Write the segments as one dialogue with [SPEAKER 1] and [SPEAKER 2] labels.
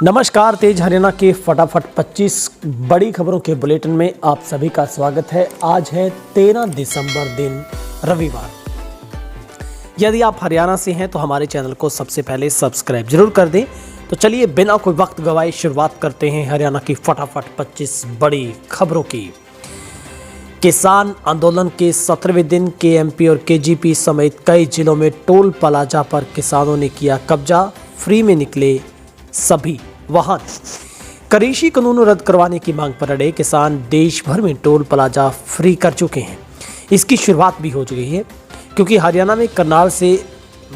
[SPEAKER 1] नमस्कार, तेज हरियाणा के फटाफट 25 बड़ी खबरों के बुलेटिन में आप सभी का स्वागत है। आज है 13 दिसंबर दिन रविवार। यदि आप हरियाणा से हैं तो हमारे चैनल को सबसे पहले सब्सक्राइब जरूर कर दें। तो चलिए बिना कोई वक्त गवाए शुरुआत करते हैं हरियाणा की फटाफट 25 बड़ी खबरों की। किसान आंदोलन के 17वें दिन केएमपी और केजीपी समेत कई जिलों में टोल प्लाजा पर किसानों ने किया कब्जा। फ्री में निकले सभी वाहन। कृषि कानून रद्द करवाने की मांग पर अड़े किसान देश भर में टोल प्लाजा फ्री कर चुके हैं। इसकी शुरुआत भी हो चुकी है क्योंकि हरियाणा में करनाल से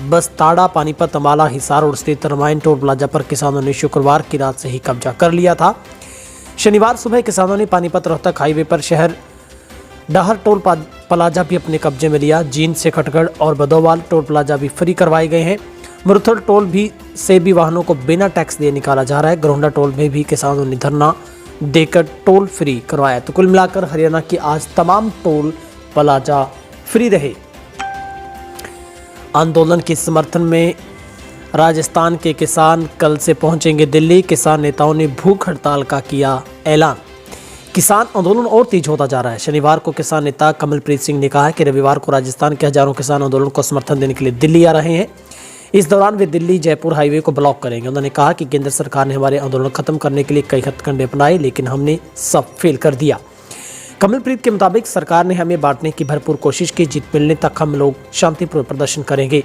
[SPEAKER 1] बसताड़ा, पानीपत, अम्बाला, हिसार और स्थित रामायण टोल प्लाजा पर किसानों ने शुक्रवार की रात से ही कब्जा कर लिया था। शनिवार सुबह किसानों ने पानीपत रोहतक हाईवे पर शहर डाहर टोल प्लाजा भी अपने कब्जे में लिया। जींद से खटगढ़ और बदोवाल टोल प्लाजा भी फ्री करवाए गए हैं। मुरथल टोल से भी वाहनों को बिना टैक्स दिए निकाला जा रहा है। गरोंडा टोल में भी किसानों ने धरना देकर टोल फ्री करवाया। तो कुल मिलाकर हरियाणा की आज तमाम टोल प्लाजा फ्री रहे। आंदोलन के समर्थन में राजस्थान के किसान कल से पहुंचेंगे दिल्ली। किसान नेताओं ने भूख हड़ताल का किया ऐलान। किसान आंदोलन और तेज होता जा रहा है। शनिवार को किसान नेता कमलप्रीत सिंह ने कहा कि रविवार को राजस्थान के हजारों किसान आंदोलन को समर्थन देने के लिए दिल्ली आ रहे हैं। इस दौरान वे दिल्ली जयपुर हाईवे को ब्लॉक करेंगे। उन्होंने कहा कि केंद्र सरकार ने हमारे आंदोलन खत्म करने के लिए कई हथकंडे अपनाए, लेकिन हमने सब फेल कर दिया। कमलप्रीत के मुताबिक सरकार ने हमें बांटने की भरपूर कोशिश की। जीत मिलने तक हम लोग शांतिपूर्ण प्रदर्शन करेंगे।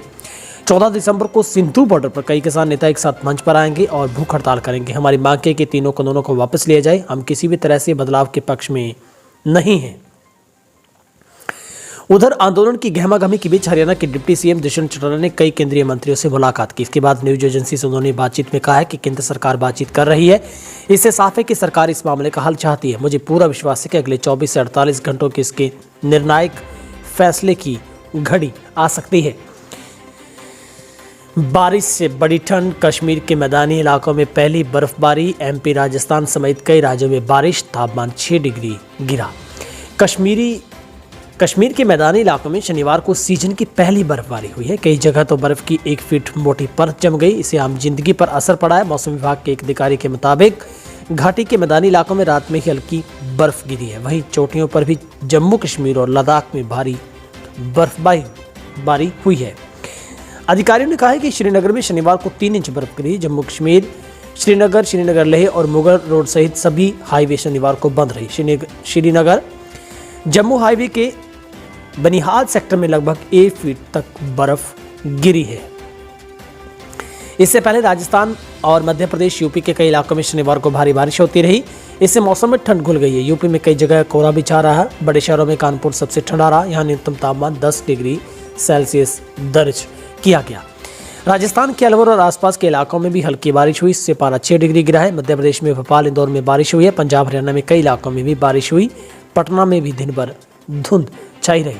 [SPEAKER 1] 14 दिसंबर को सिंधु बॉर्डर पर कई किसान नेता एक साथ मंच पर आएंगे और भूख हड़ताल करेंगे। हमारी मांग है कि तीनों कानूनों को वापस लिया जाए। हम किसी भी तरह से बदलाव के पक्ष में नहीं हैं। उधर आंदोलन की गहमागहमी के बीच हरियाणा के डिप्टी सीएम दुष्यंत चौटाला ने कई केंद्रीय मंत्रियों से मुलाकात की। इसके बाद न्यूज एजेंसी से उन्होंने बातचीत में कहा है कि केंद्र सरकार बातचीत कर रही है। इससे साफ है कि सरकार इस मामले का हल चाहती है। मुझे पूरा विश्वास है कि अगले 24 से 48 घंटों के इसके निर्णायक फैसले की घड़ी आ सकती है। बारिश से बड़ी ठंड। कश्मीर के मैदानी इलाकों में पहली बर्फबारी। एमपी, राजस्थान समेत कई राज्यों में बारिश। तापमान 6 डिग्री गिरा। कश्मीर के मैदानी इलाकों में शनिवार को सीजन की पहली बर्फबारी हुई है। कई जगह तो बर्फ की 1 फीट मोटी परत जम गई। इससे आम जिंदगी पर असर पड़ा है। मौसम विभाग के एक अधिकारी के मुताबिक घाटी के मैदानी इलाकों में रात में ही हल्की बर्फ गिरी है। वहीं चोटियों पर भी जम्मू कश्मीर और लद्दाख में भारी बर्फबारी हुई है। अधिकारियों ने कहा है कि श्रीनगर में शनिवार को 3 इंच बर्फ गिरी। जम्मू कश्मीर, श्रीनगर लेह और मुगल रोड सहित सभी हाईवे शनिवार को बंद रही। श्रीनगर जम्मू हाईवे के बनिहाल सेक्टर में लगभग 1 फीट तक बर्फ गिरी है। इससे पहले राजस्थान और मध्य प्रदेश, यूपी के कई इलाकों में शनिवार को भारी बारिश होती रही। इससे मौसम में ठंड घुल गई है। यूपी में कई जगह कोहरा भी छा रहा है। बड़े शहरों में कानपुर सबसे ठंडा रहा। यहाँ न्यूनतम तापमान 10 डिग्री सेल्सियस दर्ज किया गया। राजस्थान के अलवर और आसपास के इलाकों में भी हल्की बारिश हुई। इससे पारा 6 डिग्री गिरा है। मध्य प्रदेश में भोपाल, इंदौर में बारिश हुई है। पंजाब, हरियाणा में कई इलाकों में भी बारिश हुई। पटना में भी दिन भर धुंध छाई रही।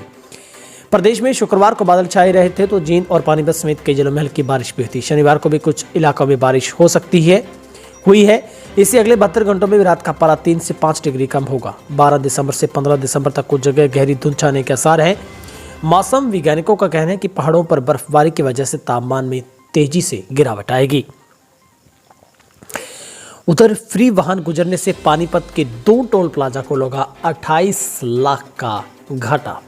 [SPEAKER 1] प्रदेश में शुक्रवार को बादल छाए रहे थे तो जींद और पानीपत समेत कई जिलों में हल्की बारिश भी हुई। शनिवार को भी कुछ इलाकों में बारिश हो सकती है हुई है। इससे अगले 72 घंटों में रात का पारा 3 से 5 डिग्री कम होगा। 12 दिसंबर से 15 दिसंबर तक कुछ जगह गहरी धुंध छाने के आसार हैं। मौसम वैज्ञानिकों का कहना है कि पहाड़ों पर बर्फबारी की वजह से तापमान में तेजी से गिरावट आएगी। उधर फ्री वाहन गुजरने से पानीपत के 2 टोल प्लाजा को लगा 28 लाख का घाटा।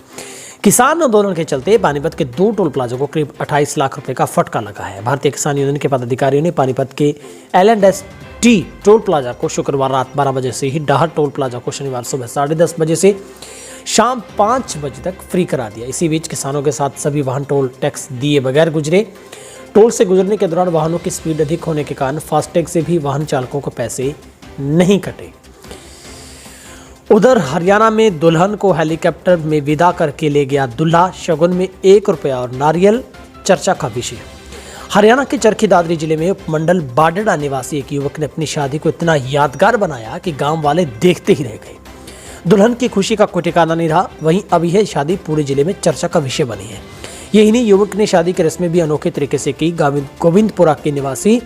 [SPEAKER 1] किसान आंदोलन के चलते पानीपत के 2 टोल प्लाजा को करीब 28 लाख रुपए का फटका लगा है। भारतीय किसान यूनियन के पदाधिकारियों ने पानीपत के L&ST टोल प्लाजा को शुक्रवार रात 12 बजे से ही, डाहर टोल प्लाजा को शनिवार सुबह 10:30 बजे से शाम 5 बजे तक फ्री करा दिया। इसी बीच किसानों के साथ सभी वाहन टोल टैक्स दिए बगैर गुजरे। टोल से गुजरने के दौरान वाहनों की स्पीड अधिक होने के कारण फास्टैग से भी वाहन चालकों को पैसे नहीं कटे। उधर हरियाणा में दुल्हन को हेलीकॉप्टर में विदा करके ले गया दूल्हा। शगुन में 1 रुपया और नारियल चर्चा का विषय। हरियाणा के चरखी दादरी जिले में उपमंडल बाडेड़ा निवासी एक युवक ने अपनी शादी को इतना यादगार बनाया कि गांव वाले देखते ही रह गए। दुल्हन की खुशी का कोई ठिकाना नहीं रहा। वहीं अब यह शादी पूरे जिले में चर्चा का विषय बनी है। यही नहीं, युवक ने शादी की रस्में भी अनोखे तरीके से की। गोविंदपुरा के निवासी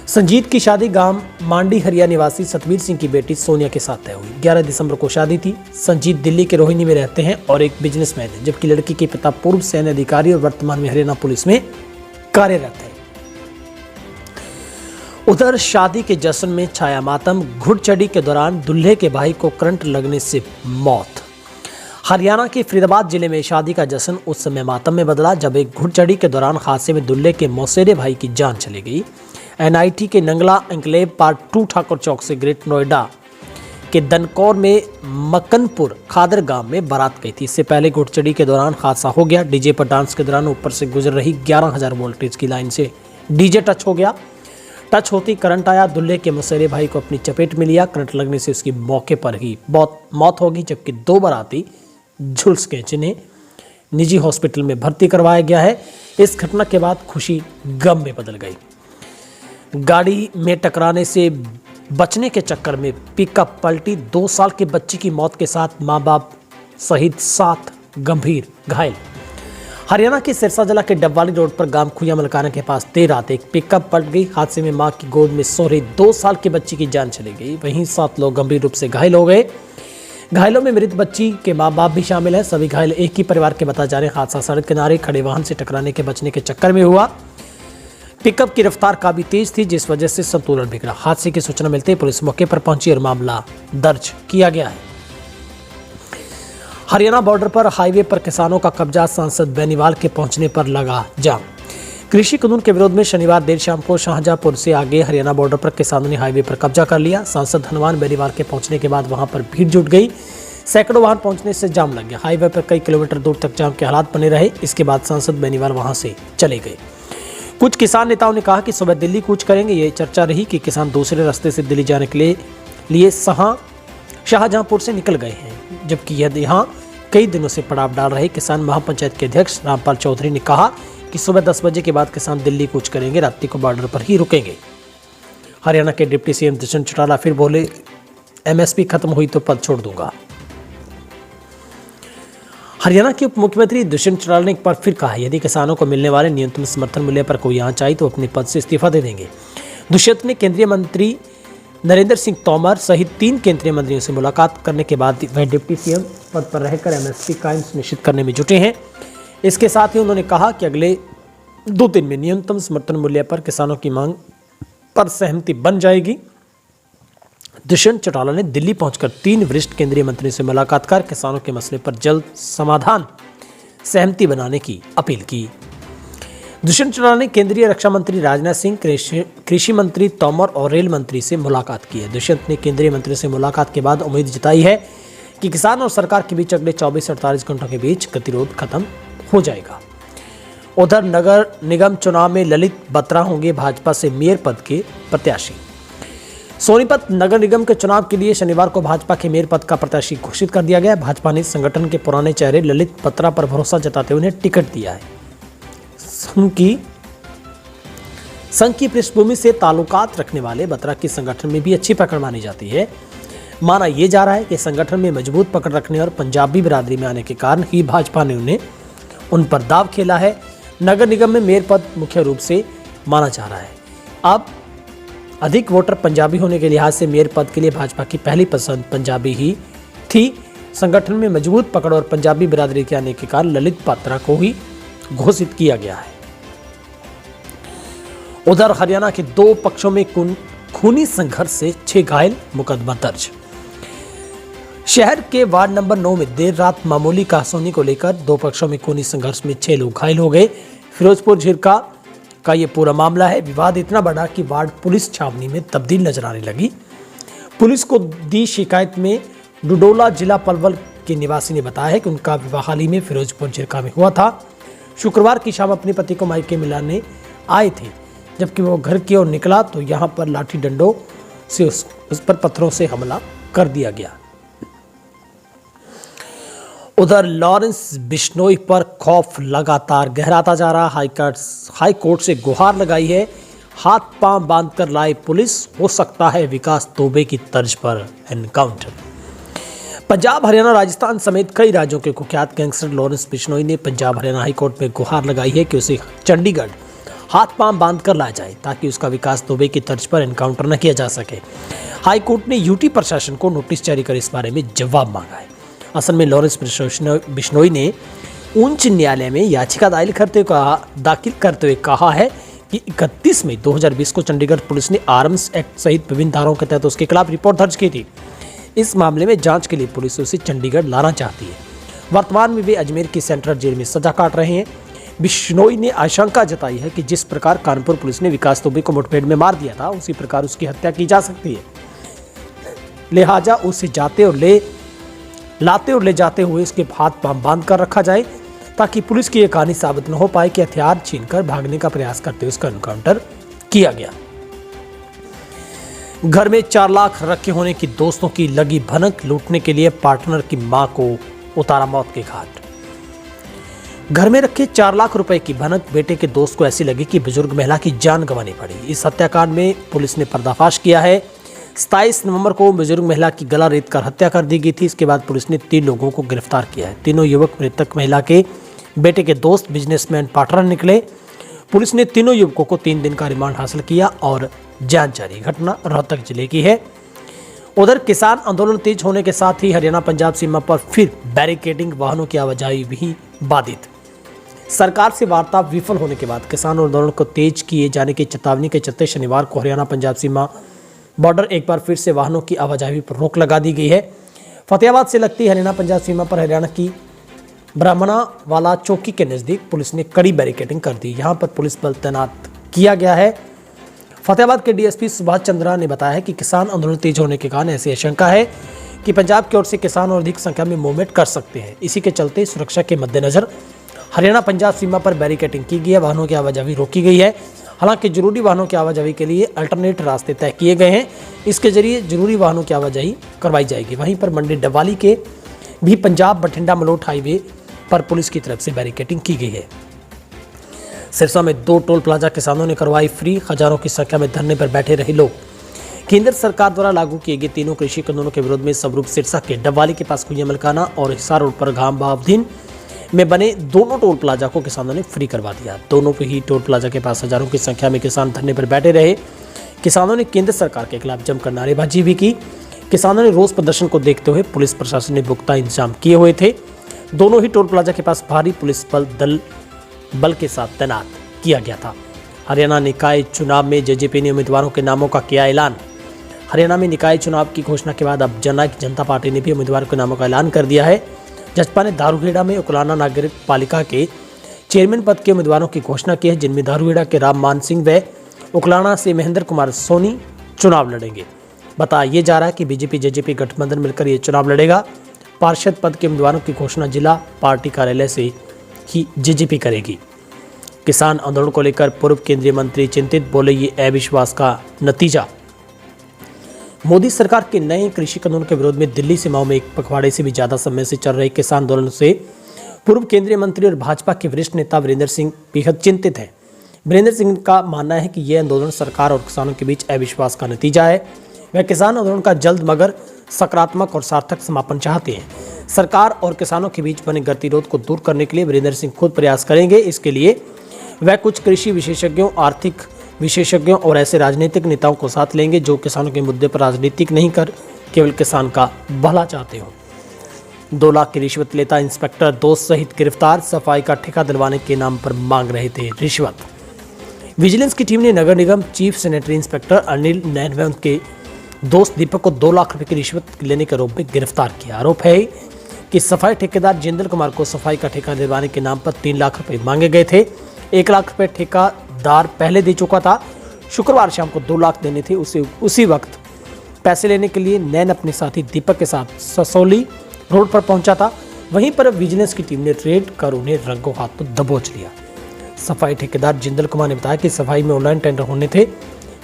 [SPEAKER 1] संजीत की शादी गांव मांडी हरिया निवासी सतवीर सिंह की बेटी सोनिया के साथ तय हुई। 11 दिसंबर को शादी थी। संजीत दिल्ली के रोहिणी में रहते हैं और एक बिजनेसमैन है, जबकि लड़की के पिता पूर्व सैन्य अधिकारी और वर्तमान में हरियाणा पुलिस में कार्यरत है। उधर शादी के जश्न में छाया मातम, घुड़चढ़ी के दौरान दूल्हे के भाई को करंट लगने से मौत। हरियाणा के फरीदाबाद जिले में शादी का जश्न उस समय मातम में बदला जब एक घुड़चढ़ी के दौरान हादसे में दूल्हे के मौसेरे भाई की जान चली गई। एनआईटी के नंगला एन्क्लेव पार्ट 2 ठाकुर चौक से ग्रेट नोएडा के दनकौर में मक्कनपुर खादर गांव में बारात गई थी। इससे पहले घुड़चढ़ी के दौरान हादसा हो गया। डीजे पर डांस के दौरान ऊपर से गुजर रही 11,000 वोल्टेज की लाइन से डीजे टच हो गया। टच होती करंट आया। दूल्हे के मौसेरे भाई को अपनी चपेट में लिया। करंट लगने से उसकी मौके पर ही मौत हो गई, जबकि 2 बाराती झुलस गए, जिन्हें निजी हॉस्पिटल में भर्ती करवाया गया है। इस घटना के बाद खुशी गम में बदल गई। गाड़ी में टकराने से बचने के चक्कर में पिकअप पलटी। 2 साल के बच्ची की मौत के साथ मां बाप सहित 7 गंभीर घायल। हरियाणा के सिरसा जिला के डबवाली रोड पर गांव खुया मलकाना के पास देर रात एक पिकअप पलट गई। हादसे में मां की गोद में सो रही 2 साल की बच्ची की जान चली गई। वहीं 7 लोग गंभीर रूप से घायल हो गए। घायलों में मृत बच्ची के मां बाप भी शामिल है। सभी घायल एक ही परिवार के बताए जा रहे हैं। हादसा सड़क किनारे खड़े वाहन से टकराने के बचने के चक्कर में हुआ। पिकअप की रफ्तार काफी तेज थी, जिस वजह से संतुलन बिगड़ा। हादसे की सूचना मिलते ही पुलिस मौके पर पहुंची और मामला दर्ज किया गया है। हरियाणा बॉर्डर पर हाईवे पर किसानों का कब्जा। सांसद बेनीवाल के पहुंचने पर लगा जाम। कृषि कानून के विरोध में शनिवार देर शाम को शाहजहांपुर से आगे हरियाणा बॉर्डर पर किसानों ने हाईवे पर कब्जा कर लिया। सांसद हनुमान बेनीवाल के पहुंचने के बाद वहां पर भीड़ जुट गई। सैकड़ों वाहन पहुंचने से जाम लग गया। हाईवे पर कई किलोमीटर दूर तक जाम के हालात बने रहे। इसके बाद सांसद बेनीवाल वहां से चले गए। कुछ किसान नेताओं ने कहा कि सुबह दिल्ली कूच करेंगे। ये चर्चा रही कि किसान दूसरे रास्ते से दिल्ली जाने के लिए शाहजहांपुर से निकल गए हैं, जबकि यहाँ कई दिनों से पड़ाव डाल रहे किसान महापंचायत के अध्यक्ष रामपाल चौधरी ने कहा कि सुबह 10 बजे के बाद किसान दिल्ली कूच करेंगे, रात्रि को बॉर्डर पर ही रुकेंगे। हरियाणा के डिप्टी सीएम दुष्यंत चौटाला फिर बोले, एमएसपी खत्म हुई तो पद छोड़ दूंगा। हरियाणा के उप मुख्यमंत्री दुष्यंत चौटाला ने एक बार फिर कहा, यदि किसानों को मिलने वाले न्यूनतम समर्थन मूल्य पर कोई आंच आई तो अपने पद से इस्तीफा दे देंगे। दुष्यंत ने केंद्रीय मंत्री नरेंद्र सिंह तोमर सहित 3 केंद्रीय मंत्रियों से मुलाकात करने के बाद वह डिप्टी सीएम पद पर रहकर एमएसपी कायम सुनिश्चित करने में जुटे हैं। इसके साथ ही उन्होंने कहा कि अगले 2 दिन में न्यूनतम समर्थन मूल्य पर किसानों की मांग पर सहमति बन जाएगी। दुष्यंत चौटाला ने दिल्ली पहुंचकर 3 वरिष्ठ केंद्रीय मंत्रियों से मुलाकात कर किसानों के मसले पर जल्द समाधान सहमति बनाने की अपील की। दुष्यंत चौटाला ने केंद्रीय रक्षा मंत्री राजनाथ सिंह, कृषि मंत्री तोमर और रेल मंत्री से मुलाकात की है। दुष्यंत ने केंद्रीय मंत्री से मुलाकात के बाद उम्मीद जताई है कि किसान और सरकार के बीच अगले 24 से 48 घंटों के बीच गतिरोध खत्म हो जाएगा। उधर नगर निगम चुनाव में ललित बत्रा होंगे भाजपा से मेयर पद के प्रत्याशी। सोनीपत नगर निगम के चुनाव के लिए शनिवार को भाजपा के मेयर पद का प्रत्याशी घोषित कर दिया गया। भाजपा ने संगठन के पुराने चेहरे ललित बत्रा पर भरोसा जताते हुए उन्हें टिकट दिया है। संघ की पृष्ठभूमि से ताल्लुकात रखने वाले बत्रा की संगठन में भी अच्छी पकड़ मानी जाती है। माना यह जा रहा है कि संगठन में मजबूत पकड़ रखने और पंजाबी बिरादरी में आने के कारण ही भाजपा ने उन पर दाव खेला है। नगर निगम में मेयर पद मुख्य रूप से माना जा रहा है। अब अधिक वोटर पंजाबी होने के लिहाज से मेयर पद के लिए भाजपा की पहली पसंद पंजाबी ही थी। संगठन में मजबूत पकड़ और पंजाबी बिरादरी के आने के कारण ललित बत्रा को ही घोषित किया गया है। उधर हरियाणा के 2 पक्षों में खूनी संघर्ष से 6 घायल, मुकदमा दर्ज। शहर के वार्ड नंबर 9 में देर रात मामूली कहासुनी को लेकर 2 पक्षों में खूनी संघर्ष में 6 लोग घायल हो गए। फिरोजपुर झिरका का यह पूरा मामला है। विवाद इतना बढ़ा कि वार्ड पुलिस छावनी में तब्दील नजर आने लगी। पुलिस को दी शिकायत में डुडोला जिला पलवल के निवासी ने बताया है कि उनका विवाह हाल ही में फिरोजपुर झिरका में हुआ था। शुक्रवार की शाम अपने पति को मायके मिलाने आए थे। जबकि वो घर की ओर निकला तो यहाँ पर लाठी डंडों से उस पर पत्थरों से हमला कर दिया गया। उधर लॉरेंस बिश्नोई पर खौफ लगातार गहराता जा रहा। हाई कोर्ट से गुहार लगाई है। हाथ पांव बांधकर लाए पुलिस, हो सकता है विकास दुबे की तर्ज पर एनकाउंटर। पंजाब, हरियाणा, राजस्थान समेत कई राज्यों के कुख्यात गैंगस्टर लॉरेंस बिश्नोई ने पंजाब हरियाणा हाई कोर्ट में गुहार लगाई है कि उसे चंडीगढ़ हाथ पांव बांधकर लाया जाए ताकि उसका विकास दुबे की तर्ज पर एनकाउंटर न किया जा सके। हाई कोर्ट ने यूटी प्रशासन को नोटिस जारी कर इस बारे में जवाब मांगा है। असल में लॉरेंस बिश्नोई ने उच्च न्यायालय में याचिका दाखिल करते हुए कहा है कि 31 मई 2020 को चंडीगढ़ पुलिस ने आर्म्स एक्ट सहित विभिन्न धाराओं के तहत उसके खिलाफ रिपोर्ट दर्ज की थी। इस मामले में जांच के लिए पुलिस उसे चंडीगढ़ लाना चाहती है। वर्तमान में वे अजमेर की सेंट्रल जेल में सजा काट रहे हैं। बिश्नोई ने आशंका जताई है कि जिस प्रकार कानपुर पुलिस ने विकास दुबे को मुठभेड़ में मार दिया था, उसी प्रकार उसकी हत्या की जा सकती है। लिहाजा उसे लाते और ले जाते हुए उसके हाथ पांव बांध कर रखा जाए, ताकि पुलिस की यह कहानी साबित न हो पाए कि हथियार छीनकर भागने का प्रयास करते हुए उसका एनकाउंटर किया गया। घर में 4 लाख रखे होने की दोस्तों की लगी भनक, लूटने के लिए पार्टनर की मां को उतारा मौत के घाट। घर में रखे 4 लाख रुपए की भनक बेटे के दोस्त को ऐसी लगी कि बुजुर्ग महिला की जान गंवानी पड़ी। इस हत्याकांड में पुलिस ने पर्दाफाश किया है। 27 नवंबर को बुजुर्ग महिला की गला रेत कर हत्या कर दी गई थी। इसके बाद पुलिस ने 3 लोगों को गिरफ्तार किया है। तीनों युवक मृतक महिला के बेटे के दोस्त बिजनेसमैन पार्टनर निकले। पुलिस ने तीनों युवकों को 3 दिन का रिमांड हासिल किया और जांच जारी। घटना रोहतक जिले की है। उधर किसान आंदोलन तेज होने के साथ ही हरियाणा पंजाब सीमा पर फिर बैरिकेडिंग, वाहनों की आवाजाही भी बाधित। सरकार से वार्ता विफल होने के बाद किसान आंदोलन को तेज किए जाने की चेतावनी के चलते शनिवार को हरियाणा पंजाब सीमा बॉर्डर एक बार फिर से वाहनों की आवाजाही पर रोक लगा दी गई है। फतेहाबाद से लगती हरियाणा पंजाब सीमा पर हरियाणा की ब्राह्मणावाला चौकी के नजदीक पुलिस ने कड़ी बैरिकेडिंग कर दी। यहां पर पुलिस बल तैनात किया गया है। फतेहाबाद के डीएसपी सुभाष चंद्रा ने बताया है कि किसान आंदोलन तेज होने के कारण ऐसी आशंका है कि पंजाब की ओर से किसान और अधिक संख्या में मूवमेंट कर सकते हैं। इसी के चलते सुरक्षा के मद्देनजर हरियाणा पंजाब सीमा पर बैरिकेडिंग की गई है। वाहनों की आवाजाही रोकी गई है। हालांकि जरूरी वाहनों की आवाजाही के लिए अल्टरनेट रास्ते तय किए गए हैं। इसके जरिए जरूरी वाहनों की आवाजाही करवाई जाएगी। वहीं पर मंडी डबवाली के भी पंजाब बठिंडा मलोट हाईवे पर पुलिस की तरफ से बैरिकेडिंग की गई है। सिरसा में 2 टोल प्लाजा किसानों ने करवाई फ्री। हजारों की संख्या में धरने पर बैठे रहे लोग। केंद्र सरकार द्वारा लागू किए गए तीनों कृषि कानूनों के विरोध में सबरूप सिरसा के डबवाली के पास कुइया मलकाना और हिसार रोड पर घाम बावधीन में बने दोनों टोल प्लाजा को किसानों ने फ्री करवा दिया। दोनों ही टोल प्लाजा के पास हजारों की संख्या में किसान धरने पर बैठे रहे। किसानों ने केंद्र सरकार के खिलाफ जमकर नारेबाजी भी की। किसानों ने रोष प्रदर्शन को देखते हुए पुलिस प्रशासन ने पुख्ता इंतजाम किए हुए थे। दोनों ही टोल प्लाजा के पास भारी पुलिस बल के साथ तैनात किया गया था। हरियाणा निकाय चुनाव में जेजेपी ने उम्मीदवारों के नामों का किया ऐलान। हरियाणा में निकाय चुनाव की घोषणा के बाद अब जननायक जनता पार्टी ने भी उम्मीदवारों के नामों का ऐलान कर दिया है। जसपा ने दारूहेड़ा में उकलाना नगर पालिका के चेयरमैन पद के उम्मीदवारों की घोषणा की है, जिनमें दारूहेड़ा के राममान सिंह व उकलाना से महेंद्र कुमार सोनी चुनाव लड़ेंगे। बताया जा रहा है कि बीजेपी जेजेपी गठबंधन मिलकर ये चुनाव लड़ेगा। पार्षद पद के उम्मीदवारों की घोषणा जिला पार्टी कार्यालय से ही जेजेपी करेगी। किसान आंदोलन को लेकर पूर्व केंद्रीय मंत्री चिंतित, बोले ये अविश्वास का नतीजा। मोदी सरकार के नए कृषि कानून के विरोध में दिल्ली सीमाओं में एक पखवाड़े से भी ज्यादा समय से चल रहे किसान आंदोलन से पूर्व केंद्रीय मंत्री और भाजपा के वरिष्ठ नेता वीरेंद्र सिंह बेहद चिंतित हैं। वीरेंद्र सिंह का मानना है कि यह आंदोलन सरकार और किसानों के बीच अविश्वास का नतीजा है। वह किसान आंदोलन का जल्द मगर सकारात्मक और सार्थक समापन चाहते हैं। सरकार और किसानों के बीच बने गतिरोध को दूर करने के लिए वीरेंद्र सिंह खुद प्रयास करेंगे। इसके लिए वह कुछ कृषि विशेषज्ञों, आर्थिक विशेषज्ञों और ऐसे राजनीतिक नेताओं को साथ लेंगे जो किसानों के मुद्दे पर राजनीतिक नहीं कर केवल किसान का भला चाहते हो। 2 लाख की रिश्वत लेता इंस्पेक्टर दोस्त सहित गिरफ्तार। सफाई का ठेका दिलवाने के नाम पर मांग रहे थे रिश्वत। विजिलेंस की टीम ने नगर निगम चीफ सैनिटरी इंस्पेक्टर अनिल नैन व उनके दोस्त दीपक को 2 लाख रुपए की रिश्वत लेने के आरोप में गिरफ्तार किया। आरोप है कि सफाई ठेकेदार जिंदल कुमार को सफाई का ठेका दिलवाने के नाम पर 3 लाख रुपए मांगे गए थे। 1 लाख रुपए ठेकेदार पहले दे चुका था। शुक्रवार शाम को 2 लाख देने थे। उसी वक्त पैसे लेने के लिए नैन अपने साथी दीपक के साथ ससौली रोड पर पहुंचा था। वहीं पर विजिलेंस की टीम ने रेड कर उन्हें रंगों हाथों दबोच लिया। सफाई ठेकेदार जिंदल कुमार ने बताया कि सफाई में ऑनलाइन टेंडर होने थे।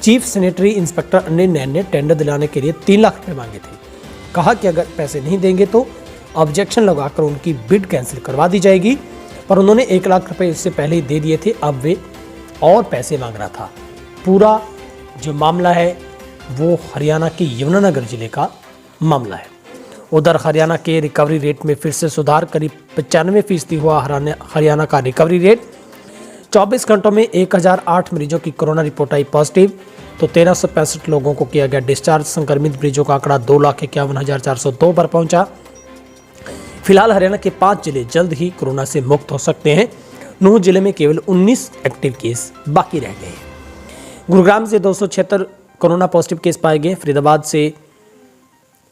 [SPEAKER 1] चीफ सैनिटरी इंस्पेक्टर अनिल नैन ने टेंडर दिलाने के लिए 3 लाख रुपए मांगे थे। कहा कि अगर पैसे नहीं देंगे तो ऑब्जेक्शन लगाकर उनकी बिड कैंसिल करवा दी जाएगी, पर उन्होंने 1 लाख रुपए इससे पहले ही दे दिए थे। अब वे और पैसे मांग रहा था। पूरा जो मामला है वो हरियाणा के यमुनानगर जिले का मामला है। उधर हरियाणा के रिकवरी रेट में फिर से सुधार, करीब 95% हुआ हरियाणा का रिकवरी रेट। 24 घंटों में 1008 मरीजों की कोरोना रिपोर्ट आई पॉजिटिव, तो 1365 लोगों को किया गया डिस्चार्ज। संक्रमित मरीजों का आंकड़ा 2,51,402 पर पहुंचा। फिलहाल हरियाणा के 5 जिले जल्द ही कोरोना से मुक्त हो सकते हैं। नूंह जिले में केवल 19 एक्टिव केस बाकी रह गए हैं। गुरुग्राम से 276 कोरोना पॉजिटिव केस पाए गए। फरीदाबाद से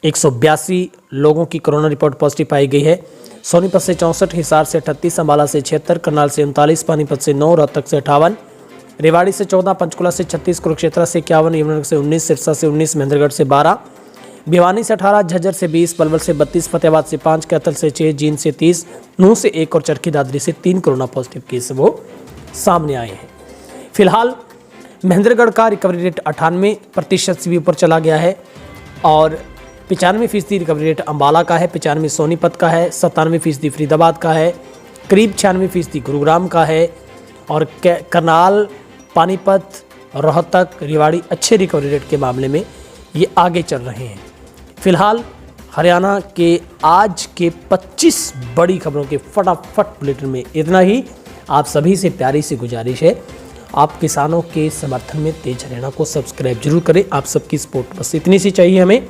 [SPEAKER 1] 182 लोगों की कोरोना रिपोर्ट पॉजिटिव पाई गई है। सोनीपत से 64, हिसार से 38, अंबाला से 76, करनाल से 39, पानीपत से 9, रोहतक से 58, रेवाड़ी से 14, पंचकुला से 36, कुरुक्षेत्र से 51, यमुनानगर से 19, सिरसा से 19, महेंद्रगढ़ से 12, भिवानी से 18, झज्जर से 20, पलवल से 32, फतेहाबाद से 5, कैथल से 6, जींद से 30, नूंह से 1 और चरखी दादरी से 3 कोरोना पॉजिटिव केस वो सामने आए हैं। फिलहाल महेंद्रगढ़ का रिकवरी रेट 98% से भी ऊपर चला गया है और 95% रिकवरी रेट अंबाला का है, 95 सोनीपत का है, 97% फरीदाबाद का है, करीब 96% गुरुग्राम का है और करनाल, पानीपत, रोहतक, रेवाड़ी अच्छे रिकवरी रेट के मामले में ये आगे चल रहे हैं। फिलहाल हरियाणा के आज के 25 बड़ी खबरों के फटाफट बुलेटिन में इतना ही। आप सभी से प्यारी सी गुजारिश है, आप किसानों के समर्थन में तेज हरियाणा को सब्सक्राइब जरूर करें। आप सबकी सपोर्ट बस इतनी सी चाहिए हमें।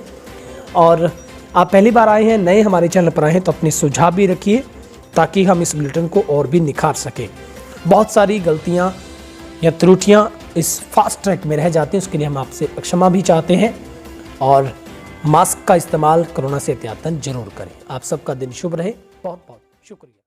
[SPEAKER 1] और आप पहली बार आए हैं, नए हमारे चैनल पर आए हैं तो अपने सुझाव भी रखिए ताकि हम इस बुलेटिन को और भी निखार सकें। बहुत सारी गलतियां या त्रुटियां इस फास्ट ट्रैक में रह जाती हैं, उसके लिए हम आपसे क्षमा भी चाहते हैं। और मास्क का इस्तेमाल कोरोना से एहतियातन जरूर करें। आप सबका दिन शुभ रहे। बहुत बहुत शुक्रिया।